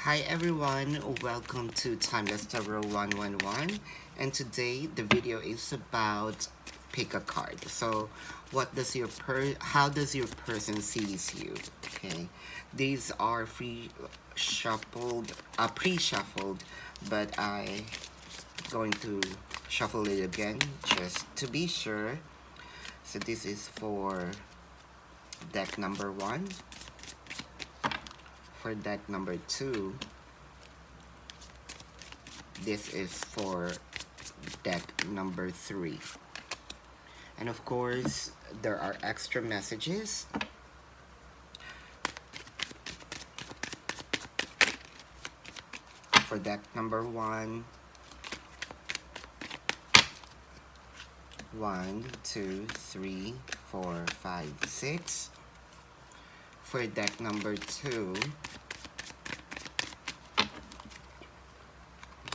Hi everyone, welcome to Timeless Tarot 111, and today the video is about pick a card. So what does how does your person sees you? Okay, these are pre-shuffled, but I going to shuffle it again just to be sure. So this is for deck number 1. For deck number 2, this is for deck number 3. And of course, there are extra messages. For deck number 1, 1, 2, 3, 4, 5, 6. For deck number 2,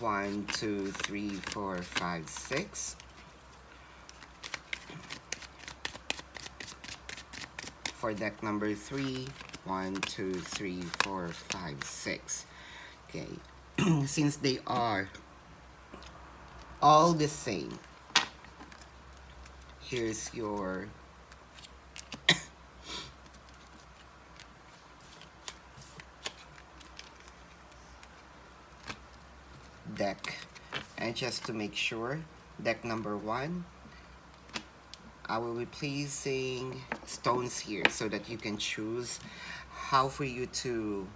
1, 2, 3, 4, 5, 6. For deck number 3, 1, 2, 3, 4, 5, 6. Okay, since they are all the same, here's your deck. And just to make sure, deck number 1, I will be placing stones here so that you can choose how for you to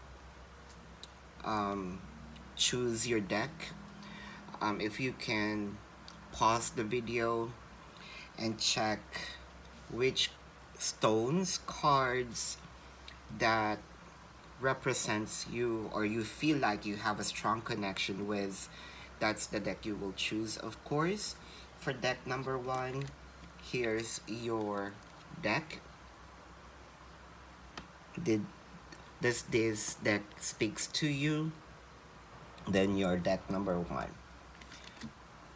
choose your deck. If you can pause the video and check which stones, cards that represents you or you feel like you have a strong connection with, that's the deck you will choose, of course. For deck number 1, here's your deck. Does this deck speaks to you? Then your deck number 1.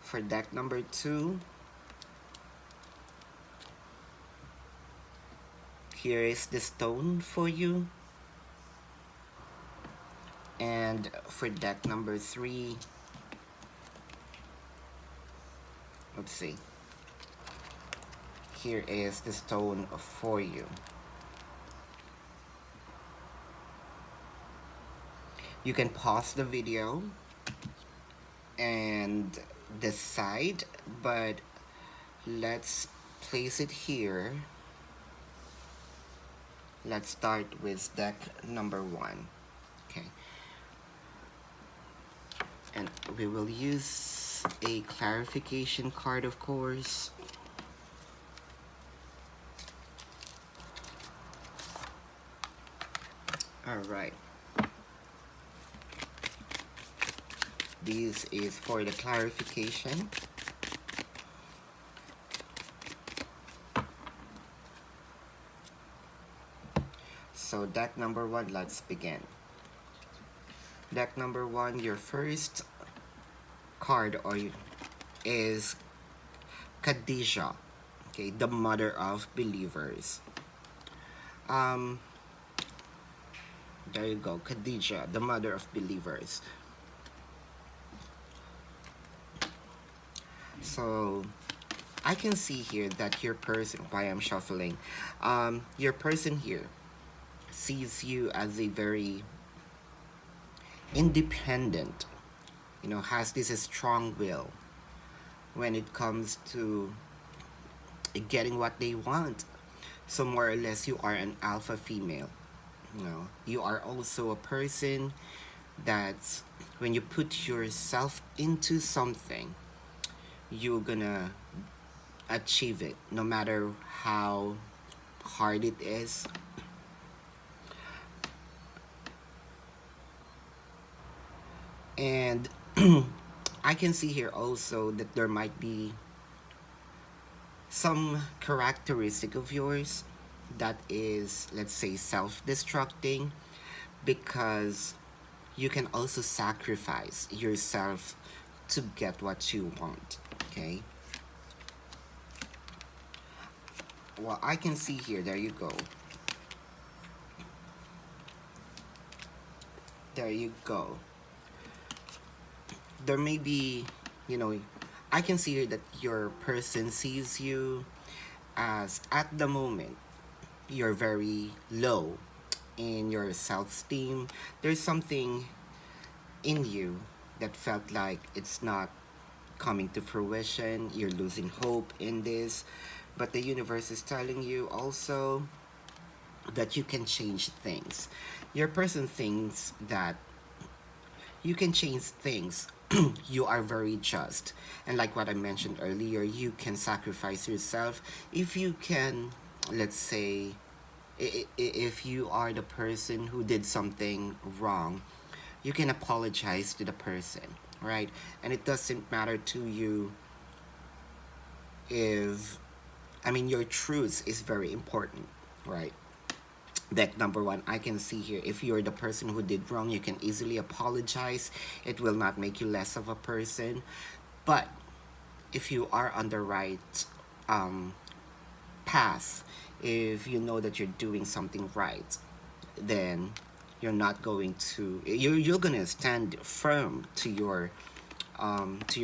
For deck number 2, here is the stone for you. And for deck number 3, let's see, here is the stone for you. You can pause the video and decide, but let's place it here. Let's start with deck number 1. Okay. And we will use a clarification card, of course. Alright. This is for the clarification. So deck number 1, let's begin. Deck number 1, your first card is Khadijah, okay, the mother of believers. There you go, Khadijah, the mother of believers. So I can see here that your person, why I'm shuffling, your person here sees you as a very independent, has this strong will when it comes to getting what they want. So more or less, you are an alpha female. You are also a person that's, when you put yourself into something, you're gonna achieve it no matter how hard it is. And I can see here also that there might be some characteristic of yours that is, let's say, self-destructing, because you can also sacrifice yourself to get what you want, okay? Well, I can see here, there you go. There you go. There may be, you know, I can see here that your person sees you as at the moment you're very low in your self-esteem. There's something in you that felt like it's not coming to fruition. You're losing hope in this, but the universe is telling you also that you can change things. Your person thinks that you can change things. You are very just. And like what I mentioned earlier, you can sacrifice yourself if you can, let's say, if you are the person who did something wrong, you can apologize to the person, right? And it doesn't matter to you if, I mean, your truth is very important, right? That number one, I can see here, if you're the person who did wrong, you can easily apologize. It will not make you less of a person. But if you are on the right um, path, if you know that you're doing something right, then you're not going to, you're gonna stand firm to your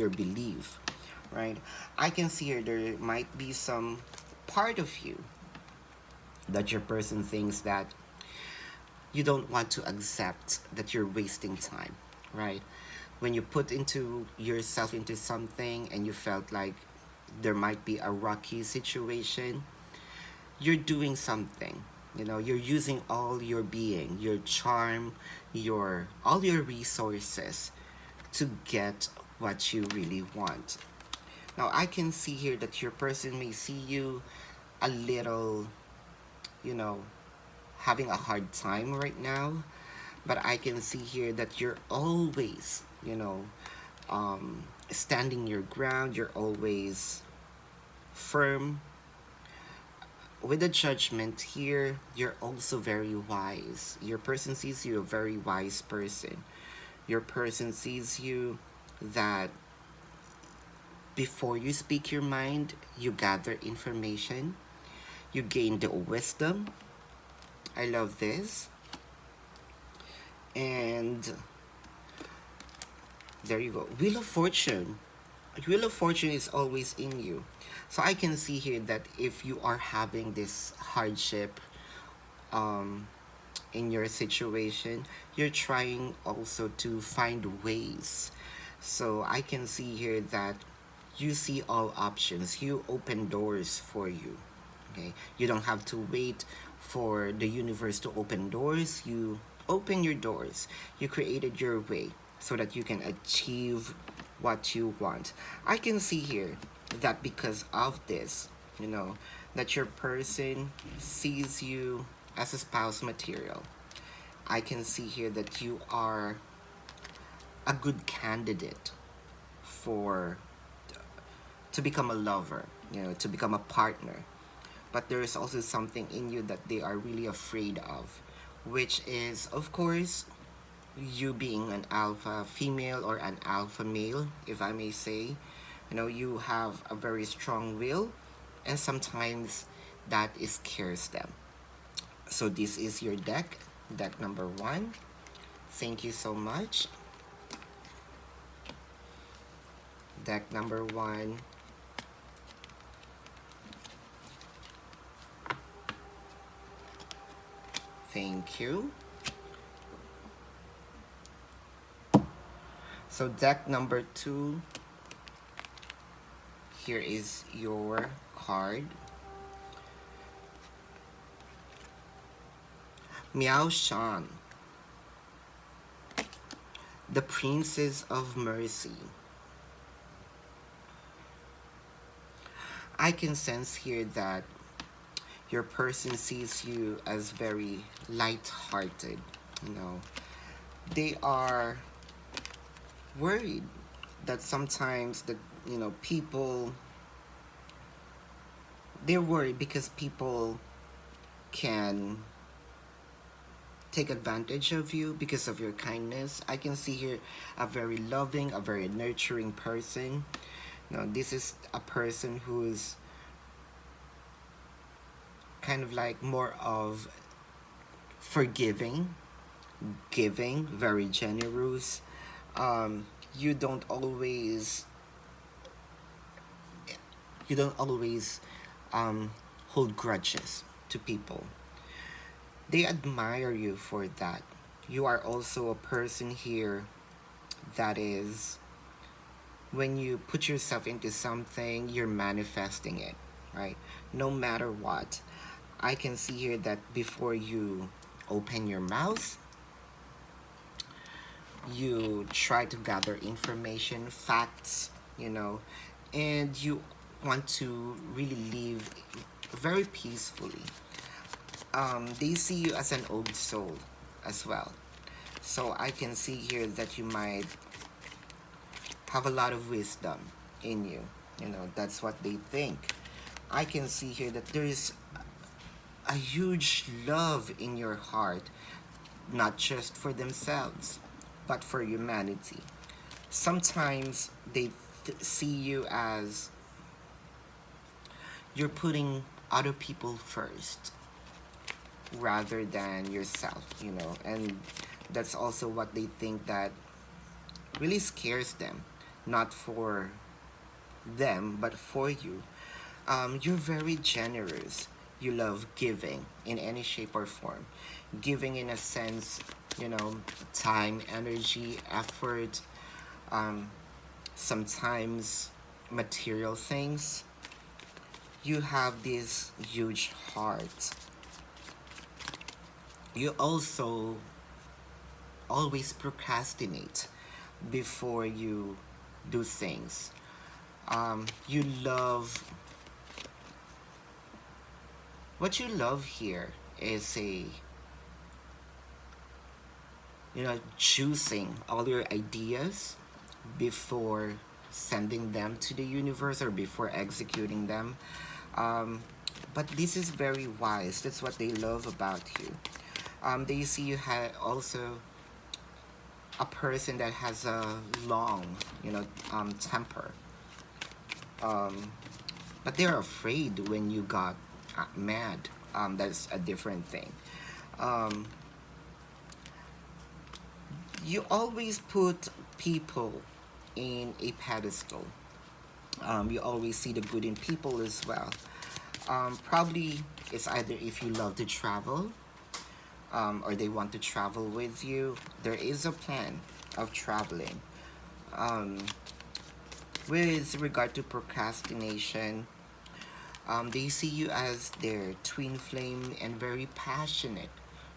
belief, right? I can see here there might be some part of you that your person thinks that you don't want to accept that you're wasting time, right? When you put into yourself into something and you felt like there might be a rocky situation, you're doing something. You know, you're using all your being, your charm, your all your resources to get what you really want. Now, I can see here that your person may see you a little, you know, having a hard time right now, but I can see here that you're always, standing your ground. You're always firm. With the judgment here, you're also very wise. Your person sees you a very wise person. Your person sees you that before you speak your mind, you gather information, you gain the wisdom. I love this. And there you go. Wheel of Fortune. Wheel of Fortune is always in you. So I can see here that if you are having this hardship um, in your situation, you're trying also to find ways. So I can see here that you see all options. You open doors for you. Okay, you don't have to wait for the universe to open doors. You open your doors. You created your way so that you can achieve what you want. I can see here that because of this, that your person sees you as a spouse material. I can see here that you are a good candidate for to become a lover, to become a partner. But there is also something in you that they are really afraid of, which is, of course, you being an alpha female or an alpha male, if I may say. You have a very strong will, and sometimes that scares them. So this is your deck number one. Thank you so much. Deck number one. Thank you. So deck number two. Here is your card. Miao Shan. The Princess of Mercy. I can sense here that your person sees you as very light-hearted. They are worried that sometimes people, they're worried because people can take advantage of you because of your kindness. I can see here a very loving, a very nurturing person. This is a person who's kind of like more of forgiving, giving, very generous. Um, you don't always you don't always um, hold grudges to people. They admire you for that. You are also a person here that is, when you put yourself into something, you're manifesting it, right? No matter what. I can see here that before you open your mouth, you try to gather information, facts, and you want to really live very peacefully. They see you as an old soul as well. So I can see here that you might have a lot of wisdom in you. That's what they think. I can see here that there is a huge love in your heart, not just for themselves, but for humanity. Sometimes they see you as you're putting other people first rather than yourself, and that's also what they think that really scares them, not for them, but for you. You're very generous. You love giving in any shape or form. Giving in a sense, time, energy, effort, um, sometimes material things. You have this huge heart. You also always procrastinate before you do things. You love what you love here is choosing all your ideas before sending them to the universe or before executing them. Um, but this is very wise. That's what they love about you. They see you also a person that has a long, temper. Um, but they're afraid when you got mad. That's a different thing. Um, you always put people in a pedestal. You always see the good in people as well. Probably it's either if you love to travel, or they want to travel with you. There is a plan of traveling. Um, with regard to procrastination, they see you as their twin flame and very passionate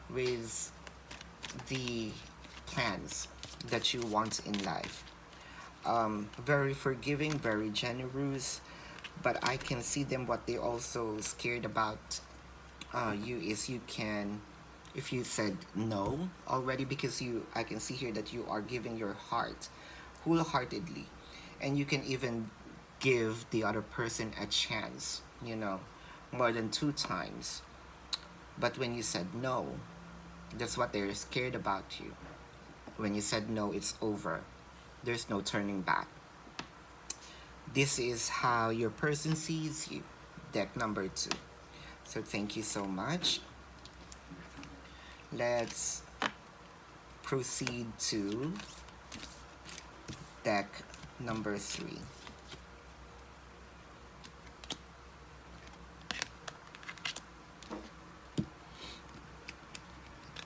with the plans that you want in life. Very forgiving, very generous, but I can see them what they're also scared about you is you can, if you said no already, because I can see here that you are giving your heart wholeheartedly, and you can even give the other person a chance, more than 2 times. But when you said no, that's what they're scared about you. When you said no, it's over. There's no turning back. This is how your person sees you. Deck number 2. So thank you so much. Let's proceed to deck number 3.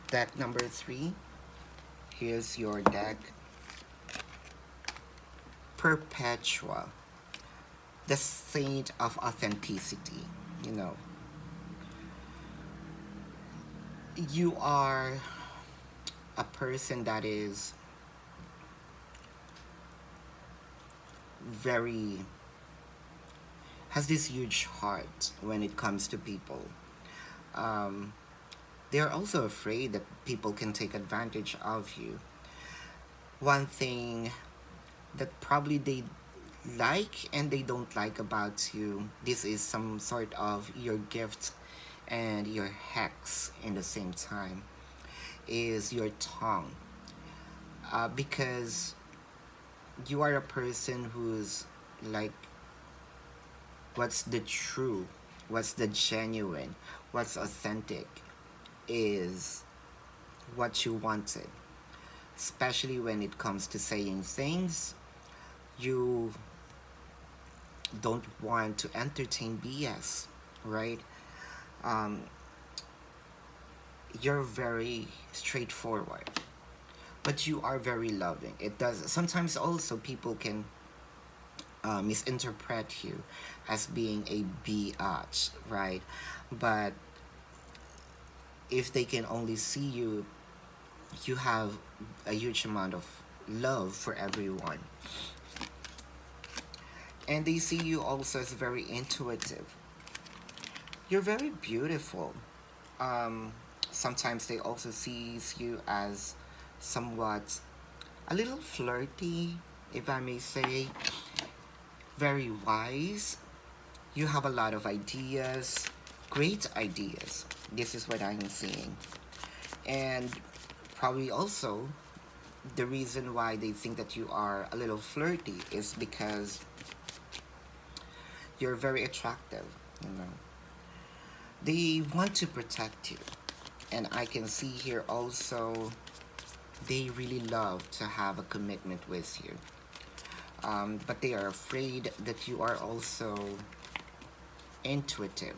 Deck number 3. Here's your deck. Perpetua, the saint of authenticity. You are a person that is very, has this huge heart when it comes to people. They're also afraid that people can take advantage of you. One thing that probably they like and they don't like about you, this is some sort of your gift and your hex in the same time, is your tongue. Because you are a person who's like, what's the true, what's the genuine, what's authentic is what you wanted, especially when it comes to saying things. You don't want to entertain BS, right? Um, you're very straightforward, but you are very loving. It does sometimes also people can misinterpret you as being a biatch, right? But if they can only see you, you have a huge amount of love for everyone, and they see you also as very intuitive. You're very beautiful. Um, Sometimes they also sees you as somewhat a little flirty, if I may say, very wise. You have a lot of ideas, great ideas. This is what I'm seeing. And probably also the reason why they think that you are a little flirty is because you're very attractive, you know. They want to protect you. And I can see here also they really love to have a commitment with you. But they are afraid that you are also intuitive.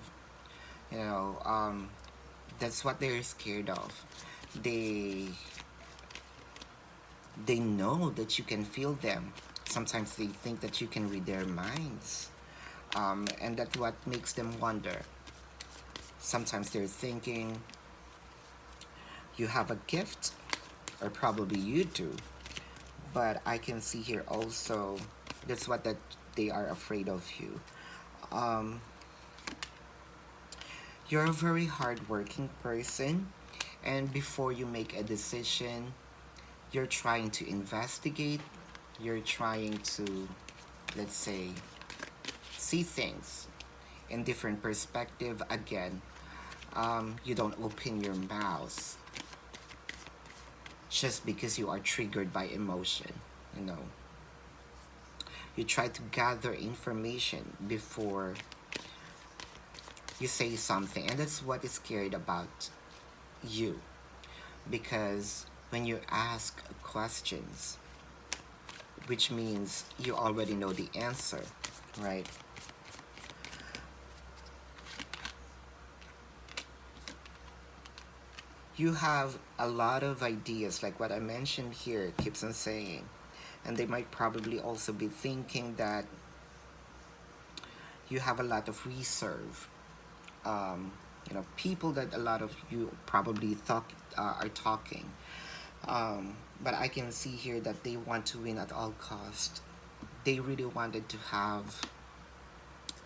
You know, that's what they're scared of. They they know that you can feel them. Sometimes they think that you can read their minds, and that's what makes them wonder. Sometimes they're thinking you have a gift, or probably you do, but I can see here also that's what that they are afraid of you. Um, you're a very hardworking person, and before you make a decision, you're trying to investigate, you're trying to, let's say, see things in different perspective. Again, you don't open your mouth just because you are triggered by emotion, you know. You try to gather information before you say something, and that's what is scared about you, because when you ask questions, which means you already know the answer, right? You have a lot of ideas, like what I mentioned here, keeps on saying, and they might probably also be thinking that you have a lot of reserve. You know, people that a lot of you probably thought are talking, but I can see here that they want to win at all cost. They really wanted to have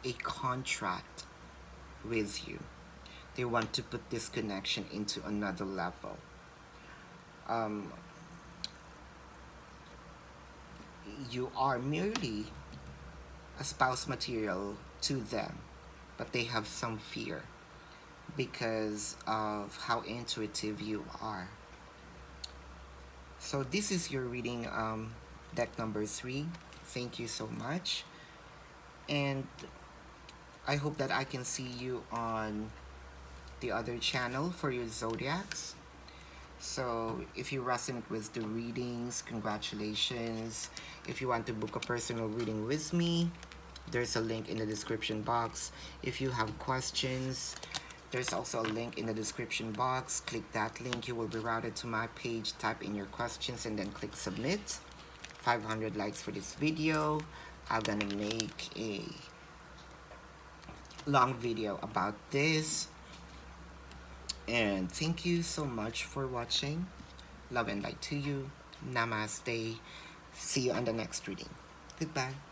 a contract with you. They want to put this connection into another level. Um, you are merely a spouse material to them, but they have some fear because of how intuitive you are. So this is your reading, deck number 3. Thank you so much, and I hope that I can see you on the other channel for your zodiacs. So if you resonate with the readings, congratulations. If you want to book a personal reading with me, there's a link in the description box. If you have questions, there's also a link in the description box. Click that link, you will be routed to my page. Type in your questions and then click submit. 500 likes for this video. I'm gonna make a long video about this. And thank you so much for watching. Love and light to you. Namaste. See you on the next reading. Goodbye.